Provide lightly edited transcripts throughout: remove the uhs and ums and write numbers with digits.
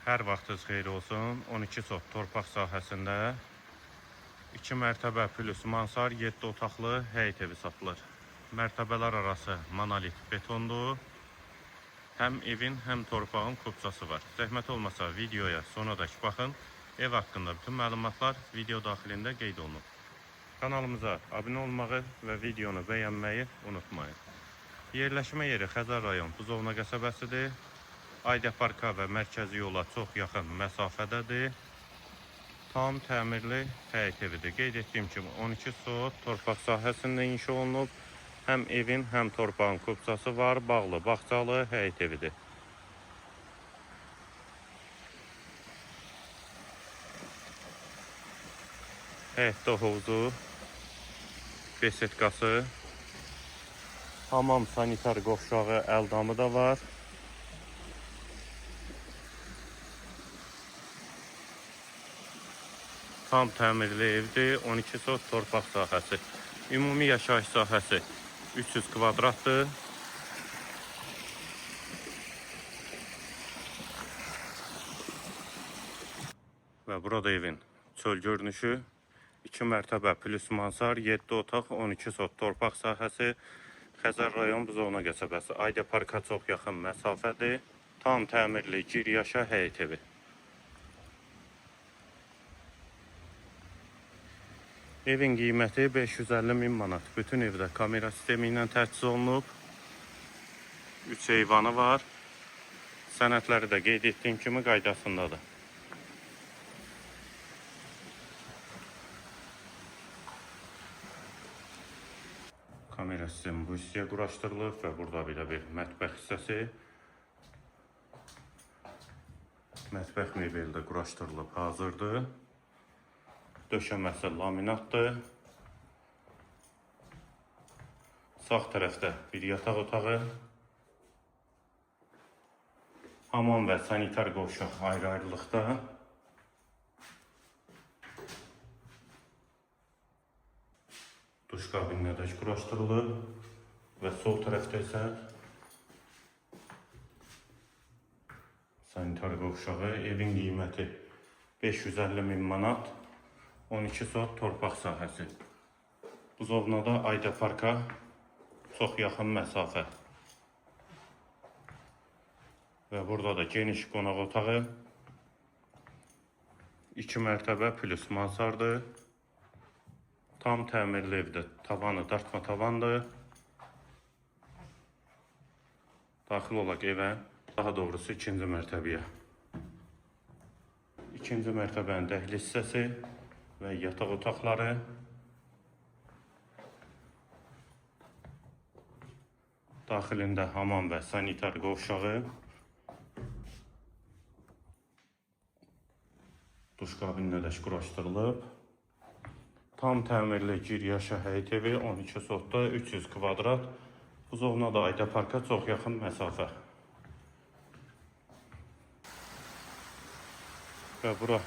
Hər vaxtınız xeyir olsun. 12 sot torpaq sahəsində 2 mərtəbə plus mansar 7 otaqlı həyət evi satılır. Mərtəbələr arası monolit betondur. Həm evin, həm torpağın kupçası var. Zəhmət olmasa videoya sonradək baxın. Ev haqqında bütün məlumatlar video daxilində qeyd olunur. Kanalımıza abunə olmağı və videonu bəyənməyi unutmayın. Yerləşmə yeri Xəzər rayon Buzovna qəsəbəsidir. Ayda parka və mərkəzi yola çox yaxın məsafədədir. Tam təmirli həyət evidir. Qeyd etdiyim kimi 12 sot torpaq sahəsində inşa olunub. Həm evin, həm torpağın kupçası var. Bağlı, bağçalı həyət evidir. Həyətdə hovuzu, besetkası, hamam sanitar qovşağı, əldamı da var. Tam təmirli evdir, 12 sot torpaq sahəsi. Ümumi yaşayış sahəsi 300 kvadratdır. Və burada evin çöl görünüşü. 2 mərtəbə plus mansar, 7 otaq, 12 sot torpaq sahəsi. Xəzər rayon Buzovna qəsəbəsi. Ayda parka çox yaxın məsafədir. Tam təmirli gir yaşa həyət evi. Evin qiyməti 550.000 manat. Bütün evdə kamera sistemi ilə təchiz olunub. 3 eyvanı var. Sənədləri də qeyd etdiyim kimi qaydasındadır. Kamera sistemi bu hissəyə quraşdırılıb və burada belə bir mətbəx hissəsi. Mətbəx mebeli də quraşdırılıb hazırdır. Döşəməsi laminatdır. Sağ tərəfdə bir yataq otağı. Hamam və sanitar qovşaq ayrı-ayrılıqda. Duş kabininə də quraşdırılıb və sol tərəfdə isə sanitar qovşağı. Evin qiyməti 550.000 manat. 12 sot torpaq sahəsi. Buzovnada Ayda parka çox yaxın məsafə. Və burada da geniş qonaq otağı. 2 mərtəbə plus mansardır. Tam təmirli evdə. Tavanı dartma tavandır. Daxil olaq evə. Daha doğrusu 2-ci mərtəbəyə. 2-ci mərtəbənin dəhliz hissəsi və yataq otaqları. Daxilində hamam və sanitar qovşağı. Duş kabininə də quraşdırılıb. Tam təmirli gir yaşa həyət evi 12 sotda 300 kvadrat. Buzovna da Ayda parka çox yaxın məsafə. Və bura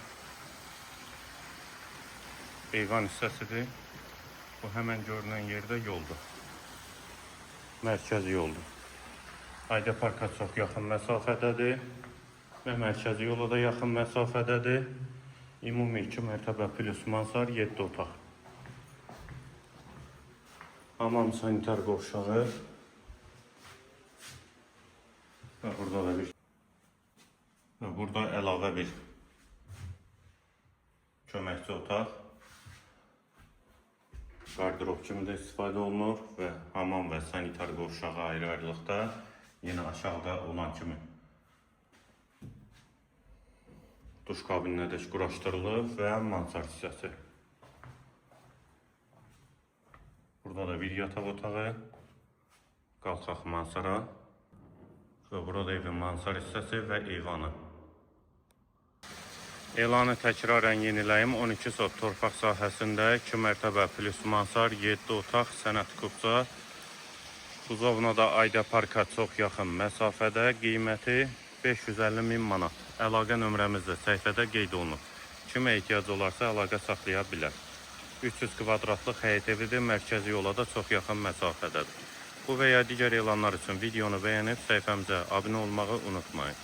eyvan hissəsidir. Bu həmən görünən yerdə yoldur. Mərkəzi yoldur. Ayda parka çox yaxın məsafədədir. Və mərkəzi yola da yaxın məsafədədir. Ümumi 2 mərtəbə plus mansar 7 otaq. Hamam sanitar qovşağı. Və burada əlavə bir köməkçi otaq. Qardırob kimi də istifadə olunur və hamam və sanitar qovşağı ayrı-ayrılıqda, yenə aşağıda olan kimi. Duş kabininə də quraşdırılıb və mansar hissəsi. Burada da bir yataq otağı, qalxaq mansara və burada evin mansar hissəsi və eyvanı. Elanı təkrarən yeniləyim. 12 sot torpaq sahəsində 2 mərtəbə plus mansar, 7 otaq, sənət kupça. Buzovnada Ayda parka çox yaxın məsafədə, qiyməti 550.000 manat. Əlaqə nömrəmiz də səhifədə qeyd olunub. Kimə ehtiyac olarsa əlaqə saxlaya bilər. 300 kvadratlıq həyət evidir, mərkəzi yola da çox yaxın məsafədədir. Bu və ya digər elanlar üçün videonu bəyənib səhifəmizə abunə olmağı unutmayın.